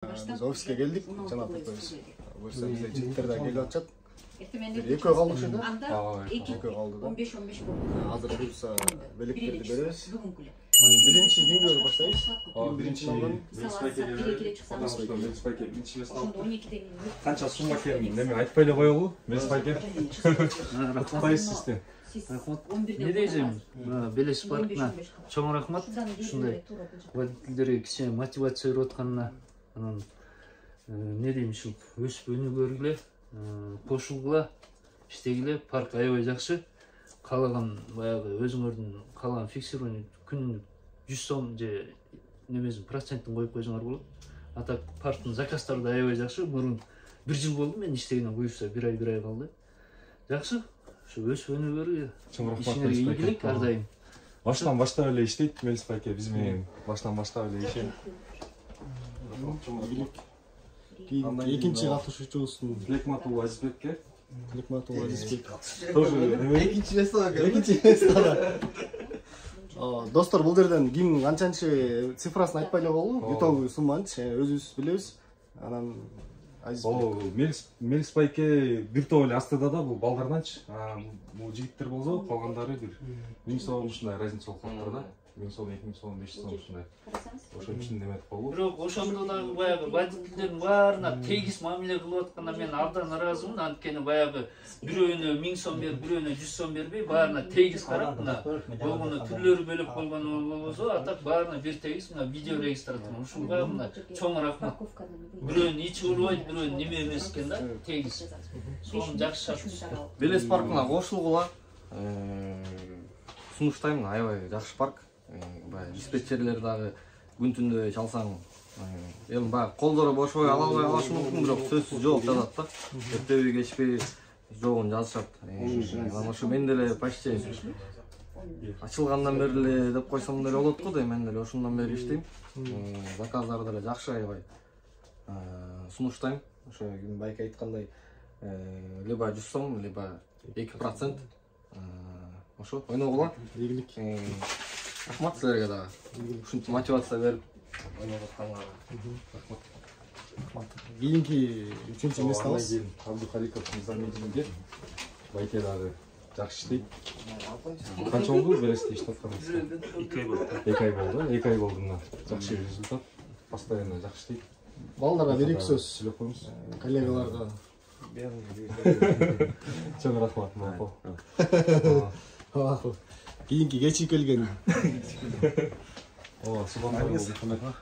Biz ofisке geldik, жана топойбуз. Буюрса бизде жигиттер да келип атышат. Экөө калдык ушунда. Экөө калды да. 15-15 болду. Азыр буюрса белектерди беребиз. Биринчи кимге баштайбыз? Биринчи Мелиспайке биринчи эмес алып. 12-ден канча сумма экенин неме айтпай эле коелу, Мелиспайке. Куттуктайбыз сизди. Не дейсиң? Белес паркына чоң рахмат. Ушундай водительдерге кичине мотивация берип атканына. Анан не дейм ушул өсүп өнүгөргүлө, кошулгула, иштегиле. Парк аябай жакшы. Каалаган баягы өзүңөрдүн каалаган фиксирование күнүнүк 100 сом же немесин процентин коюп койсоңор болот. А так парктын заказдары да аябай жакшы. Мурун 1 жыл болду мен иштегенден, буюрса 1 ай калды. Жакшы. Ошо өсүп өнүгөргүлө. Чоң рахмат Мелиспайке. Ар дайым. Баштан баштап эле иштейт Мелиспайке, биз менен баштан баштап эле ишен. Экинчи катышуучубуздун Тилекматул Азизбекке. Тилекматул Азизбек. Тоже Экинчи место. Достор, бул жерден ким канчанчы цифрасын айтпай эле коелу, итогу сумманычы өзүбүз билебиз. Анан Азизбек. Мелиспайке бир топ эле астыда да бул балдарданчы. Бул жигиттер болсо, калгандары бир 1000 сом ушундай разница болуп калыптыр да. 1000 сом, 2000 сом, 500 сом ушундай. Ошон үчүн неметип коелу. Бирок ошондо дагы баягы водительдердин баарына тегиз мамиле кылып атканына мен абдан ыраазымын. Анткени баягы бирөөнө 1000 сом берип, бирөөнө 100 сом бербей, баарына тегиз карап, мына болгону түрлөрү бөлөп койгону болбосо, а так баарына бир тегиз, мына видео регистратор. Ушунга мына чоң рахмат. Бирөөнүн ичи курбайт, бирөөнүн неме эмес экен да, тегиз. Сонун жакшы шарт. Белес паркына кошулгула. Сунуштайм, аябай жакшы парк. Диспетчерлер дагы күн түндө чалсаң, эми баягы колдору бошобой ала албай калышы мүмкүн, бирок сөзсүз жооп жатат да. Эртеби кечпей жоогун жазышат. Анан ошо мен деле почти ачылгандан бери эле деп койсом деле болот го, мен деле ошондон бери иштейм. Заказдар деле жакшы, аябай сунуштайм. Ошо байке айткандай, либо 100 сом, либо 2%. Ошо ойногула. Ийгилик. Рахмат силерге дагы. Ушунча мотивация берип ойноп атканга. Рахмат. Кийинки 3-чү местабыз Абдухаликов Низамиддинге. Байке дагы жакшы иштейт. Канча болду Белесте иштеп атканыңыз? 2 ай болду. 2 ай болду. 2 ай болду мына. Жакшы результат. Постоянно жакшы иштейт. Балдарга бир эки сөз сүйлөп коюңуз. Коллегаларга. Чоң рахмат. Макул. Кийинки кечип келген.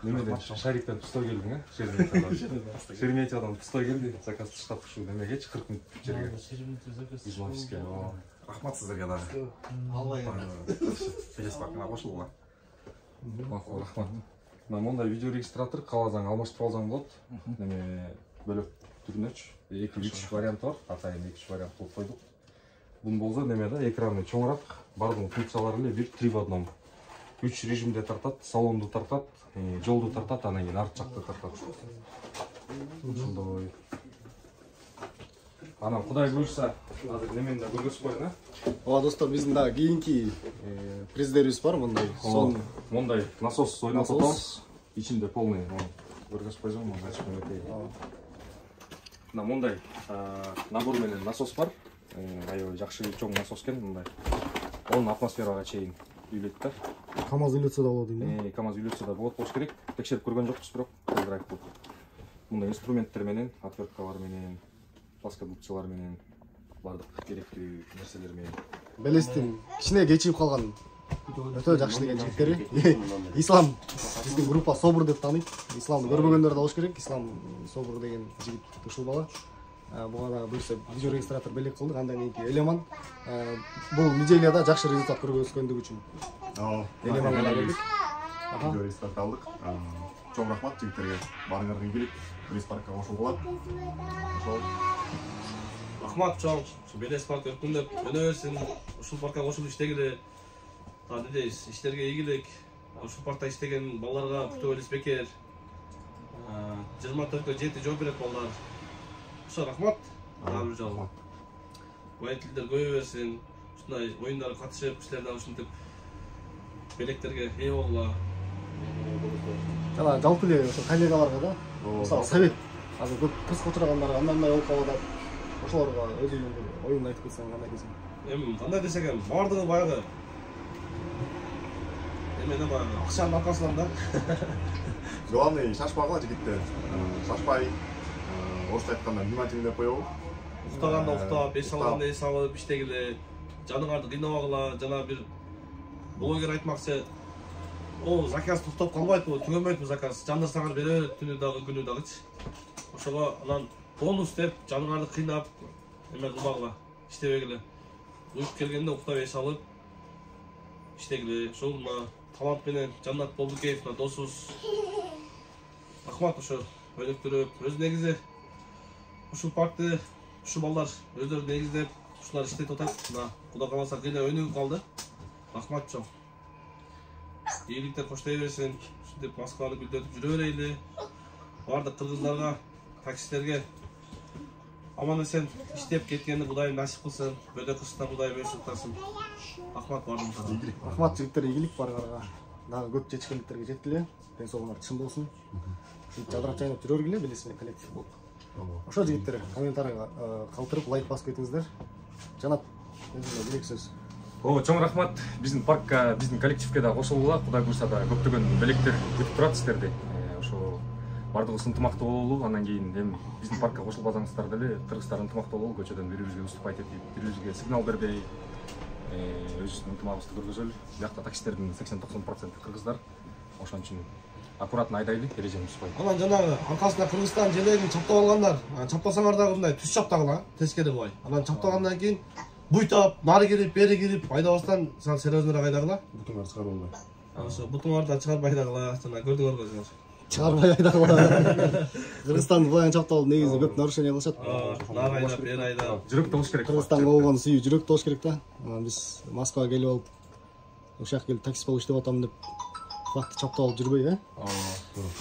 Немеден Шариктен тустой келдиң, Шереметьевден тустой келди. Заказ тыштап ушу немегечи 40 мүнөт жерге. Биздин офиске. Рахмат сиздерге дагы. Албай Белес паркына кошулгула. Рахмат. Мондай видео регистратор кааласаң алмаштырып алсаң болот. Неме бөлөк түрүнөчү 2-3 вариант бар. Атайын 2-3 вариант кылып койдук. Бун болсо неме да, экраны чоңураак, бардык функциялары эле 1-3 в одном. 3 режимде тартат, салонду тартат, жолду тартат, анан кийин арт жакты тартат. Ошондой. Анан Кудай буйрса, азыр немени да көргөзүп коеюн, Ооба достор, биздин дагы кийинки призлерибиз бар, мындай. Мондай насос ойнотуп атабыз. Ичинде полный, көргөзүп койсоң, мына ачып эметейин. Мына мондай набор менен насос бар. Аябай жакшы чоң насос экен, мындай 10 атмосферага чейин үйлөйт да. КамАЗ үйлөтсө да болот дейм. КамАЗ үйлөтсө да болот болуш керек. Текшерип көргөн жокпуз, бирок тест-драйв бул. Мындай инструменттер менен, отверткалар менен, плоскодукциялар менен, бардык керектүү нерселер менен. Белестин кичине кечип калган өтө жакшы деген жигиттери. Ислам биздин группа Собур деп тааныйт. Исламды көрбөгөндөр да болуш керек. Ислам Собур деген жигит ушул бала. Буга да буйрса видео регистратор белек кылдык, андан кийинки Элеман. Бул неделяда жакшы результат көргөзгөндүгү үчүн. Элеманга келдик. Видео регистратор алдык. Чоң рахмат жигиттерге. Баарыңарга ийгилик. Белес паркка кошулгула. Ошол. Рахмат чоң. Белес парк өркүндөп өнө берсин. Ушул паркка кошулуп иштегиле. Тады дейс, иштерге ийгилик. Ушул паркта иштеген балдарга күтө элес бекер. 24-кө 7 жооп берет балдар. Ошо рахмат. Дагы бир жолу. Водительдер көбөйө берсин. Ушундай оюндарга катышып, силерден ушинтип белектерге ээ болгула. жана жалпы эле ошо коллегаларга да мисалы совет азыр көп кырсыкка учурагандарға андай болуп калып атат, ошолорго өзүңдүн бир оюңду айтып кетсең кандай десең? Эми кандай десек эми баардыгы баягы эмеде баягы акчанын аркасынан да. Главный шашпагыла жигиттер. Шашпай, орусча айтканда внимательно коебу. Уктаганда уктап, эс алганда эс алып иштегиле, жаныңарды кыйнабагыла, жана бир блогер айтмакчы, о заказ токтоп калбайт, бул түгөнбөйт бул заказ. Жандырсаңар бере берет түнү дагы, күнү дагычы. Ошого анан бонус деп жаныңарды кыйнап, эме кылбагыла, иштебегиле. Уюп келгенде уктап эс алып иштегиле. Ошол мына талант менен Жаннат Болдукеев досубуз. Рахмат ошо өнүктүрүп, өз негизи ушул паркты ушул балдар өздөрү негиздеп, ушулар иштетип атат. Мына Кудай кааласа кыйла өнүгүп калды. Рахмат чоң. Ийгиликтер коштой берсин. Ушинтип Москваны гүлдөтүп жүрө берели. Бардык кыргыздарга, таксисттерге аман эсен иштеп кеткенди Кудайым насип кылсын. Бөдө кызына Кудайым өрсүп тасын. Рахмат баарыңыздарга. Рахмат жигиттер, ийгилик барыңарга. Дагы көп жетишкендиктерге жеткиле. Ден соолугуңар чын болсун. Жадырап чайнап жүрө бергиле, билесиңер, коллектив болуп. Ошо жигиттер, комментарийга калтырып лайк басып кетиңиздер. Жанат, өзүңө бир эки сөз. Чоң рахмат биздин паркка, биздин коллективге да кошулгула. Кудай буйрса да көптөгөн белектер күтүп турат сиздерди. Ошо бардыгыбыз ынтымактуу бололу, андан кийин эми биздин паркка кошулбасаңыздар деле кыргыздар ынтымактуу бололу, көчөдөн бири-бирибизге уступать этип, бири-бирибизге сигнал бербей, өзүбүздүн ынтымагыбызды көргөзөлү. Биякта таксисттердин 80-90% кыргыздар. Ошон үчүн аккуратно айдайлы, эрежени бузбай. Анан жанагы аркасына Кыргызстан желегин чаптап алгандар, чаппасаңар дагы мындай түз чаптагыла, тескери булай. Анан чаптагандан кийин буйтап, нары кирип, бери кирип, айдабастан серьезнораак айдагыла. Бутуңарды чыгарып албай. Ошо бутуңарды да чыгарбай айдагыла, жана көрдүңөргө өзүңөр. Чыгарбай айдагыла. Кыргызстанды булай чаптап алып негизи көп нарушение кылышат. Нары айдап, бери айдап. Жүрөктө болуш керек. Кыргызстанга болгон сүйүү жүрөктө болуш керек да. Биз Москвага келип алып, ошол жака келип таксист болуп иштеп атам деп факты чаптап алып жүрбөй,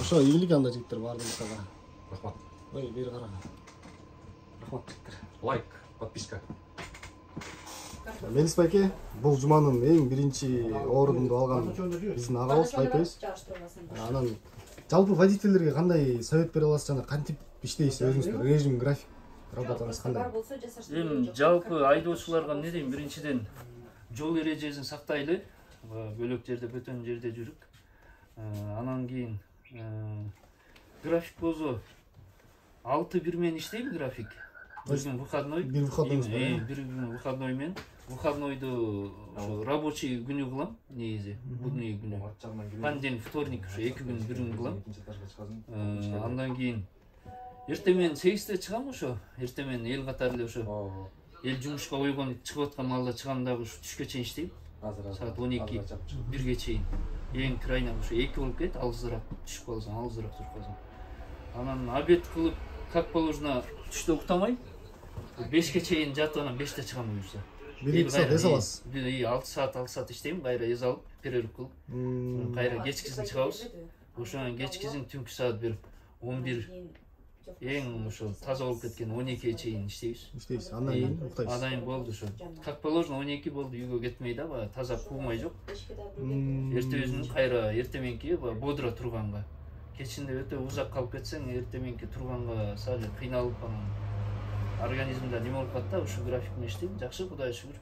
Ошо ийгилик анда жигиттер баардыгыбызга. Рахмат. Ой, бери кара. Рахмат жигиттер. Лайк, подписка. Мелис байке, бул жуманын эң биринчи орунду алган биздин агабыз, байкебиз. Анан жалпы водительдерге кандай совет бере аласыз, жана кантип иштейсиз, өзүңүз режим, график работаңыз кандай? Эми жалпы айдоочуларга эмне дейм, биринчиден жол эрежесин сактайлы, бөлөк жерде, бөтөн жерде жүрүк. Анан кийин график болсо 6-1 менен иштейби график. Бир күн выходной, бир выходной менен. Выходнойду рабочий күнү кылам, негизи, будний күнү. Понедельник, вторник ушу 2 күн бир күн кылам. Андан кийин эртең менен 8-те чыгам ошо. Эртең менен эл катары эле ошо. Эл жумушка койгон, чыгып аткан маалда чыгам дагы ушу түшкө чейин иштейм. Саат 12, 1ге чейин. Эң крайна ушу 2 болуп кетет, алысыраак түшүп калсаң, алысыраак туруп калсаң. Анан обед кылып, как положено, түштө уктамай, 5ке чейин жатып, анан 5те чыгам буюрса. 1-2 саат эс аласыз. 6 саат иштейм, кайра эс алып, перерыв кылып. Кайра кечкисин чыгабыз. Ошондон кечкисин түнкү саат бир 11, эң ошо таза болуп кеткен 12ге чейин иштейбиз. Иштейсиз, андан кийин уктайсыз. Андан кийин болду ошо. Как положено 12 болду, үйгө кетмей да, таза куумай жок. Эртебизин кайра эртең мененки бодро турганга. Кечинде өтө узак калып кетсең, эртең мененки турганга саале кыйналып, анан организмде неме болуп калат да, ушу график менен иштейм. Жакшы, Кудайга шүгүр.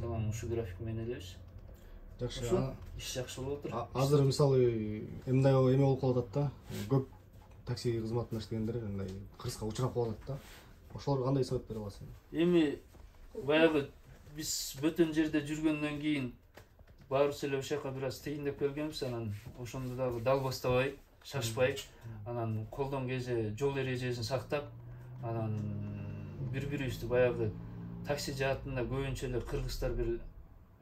Салам ушу график менен элебиз. Жакшы. Иш жакшы болуп атат. Азыр мисалы эмне болуп калып атат да. Көп такси кызматында иштегендер мындай кырсыкка учурап калып атат да. Ошолорго кандай совет бере аласыз? Эми баягы биз бөтөн жерде жүргөндөн кийин баарыбыз эле ошол жака бир аз тыйындап келгенбиз, анан ошондо дагы далбастабай, шашпай, анан колдон кеже жол эрежесин сактап, анан бири-бирибизди баягы такси жаатында көбүнчө эле кыргыздар бир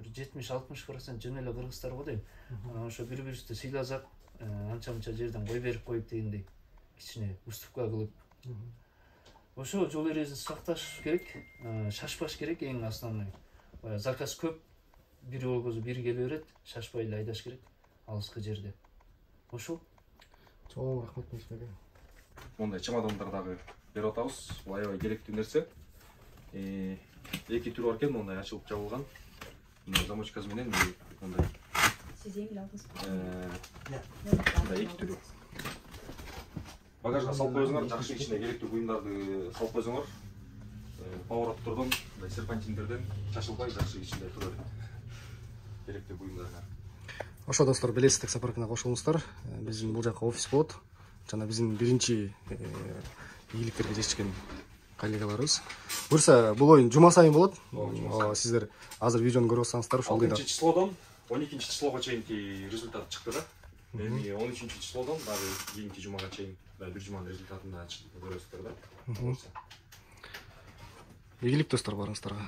70-60% жөн эле кыргыздар го дейм. Анан ошо бири-бирибизди сыйласак, анча-мынча жерден кой берип коюп дегендей кичине уступка кылып. Ошо жол эрежесин сакташ керек, шашпаш керек эң основной. Заказ көп, бири болгозу бири келе берет, шашпай эле айдаш керек алыскы жерде. Ошол. Чоң рахмат Мишеге. Мондай чемодандар дагы берип атабыз. Бул аябай керектүү нерсе. Эки түрү бар экен, мондай ачылып жабылган. Мына замочкасы менен мондай Siz yengil aldınız mı? Мындай 2 түрү. Багажга салып коюңар, жакшы ичине керектүү буюмдарды салып койсоңор, повороттордон, серпантиндерден чачылбай жакшы ичинде тура берет. Керектүү буюмдарга. Ошо достор, белесиз таксопаркына кошулуңуздар. Биздин бул жакка офис болот. Жана биздин биринчи ийгиликтерге жетишкен коллегаларыбыз. Буюрса, бул оюн жума сайын болот. Сиздер азыр видеону көрүп атсаңыздар, ошол 6 числодон 12 числого чейинки результат чыкты да. Эми 13 числодон дагы кийинки жумага чейин бир жуманын результатын да көрөсүздөр да. Ийгилик достор барыңыздарга.